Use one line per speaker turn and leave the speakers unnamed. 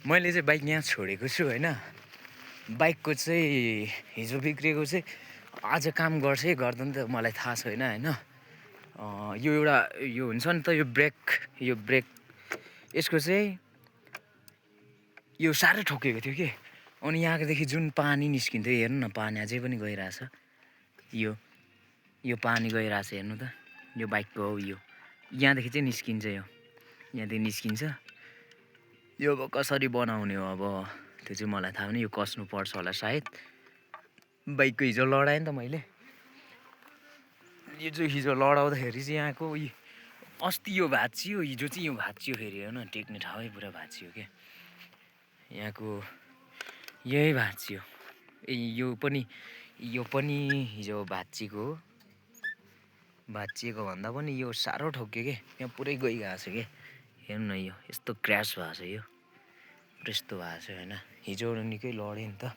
मैले चाहिँ बाइक यहाँ छोडेको छु होइन। बाइकको चाहिँ हिजो बिग्रेको चाहिँ आज काम गर्छ है गर्दैन त मलाई थाहा छैन होइन। यो एउटा यो हुन्छ नि त यो ब्रेक यसको चाहिँ यो साह्रै ठोकेको थियो कि। अनि यहाँकोदेखि जुन पानी निस्किन्थ्यो हेर्नु न, पानी अझै पनि गइरहेछ। यो पानी गइरहेछ हेर्नु त, यो बाइकको हो यो। यहाँदेखि चाहिँ निस्किन्छ, यो यहाँदेखि निस्किन्छ। यो अब कसरी बनाउने हो अब त्यो चाहिँ मलाई थाहा पनि। यो कस्नु पर्छ होला सायद। बाइकको हिजो लडाएँ नि त मैले। यो चाहिँ हिजो लडाउँदाखेरि चाहिँ यहाँको अस्ति यो भाँचियो, हिजो चाहिँ यो भाँचियो फेरि होइन। टेक्ने ठाउँ पुरा भाँचियो क्या यहाँको, यही भाँचियो। यो पनि हिजो भाँचिएको हो। भाँचिएको भन्दा पनि यो साह्रो ठोक्यो क्या, यहाँ पुरै गइरहेको छ क्या। हेर्नु न यो यस्तो क्र्यास भएको छ, यो यस्तो भएको छ होइन। हिजो निकै लडेँ नि त।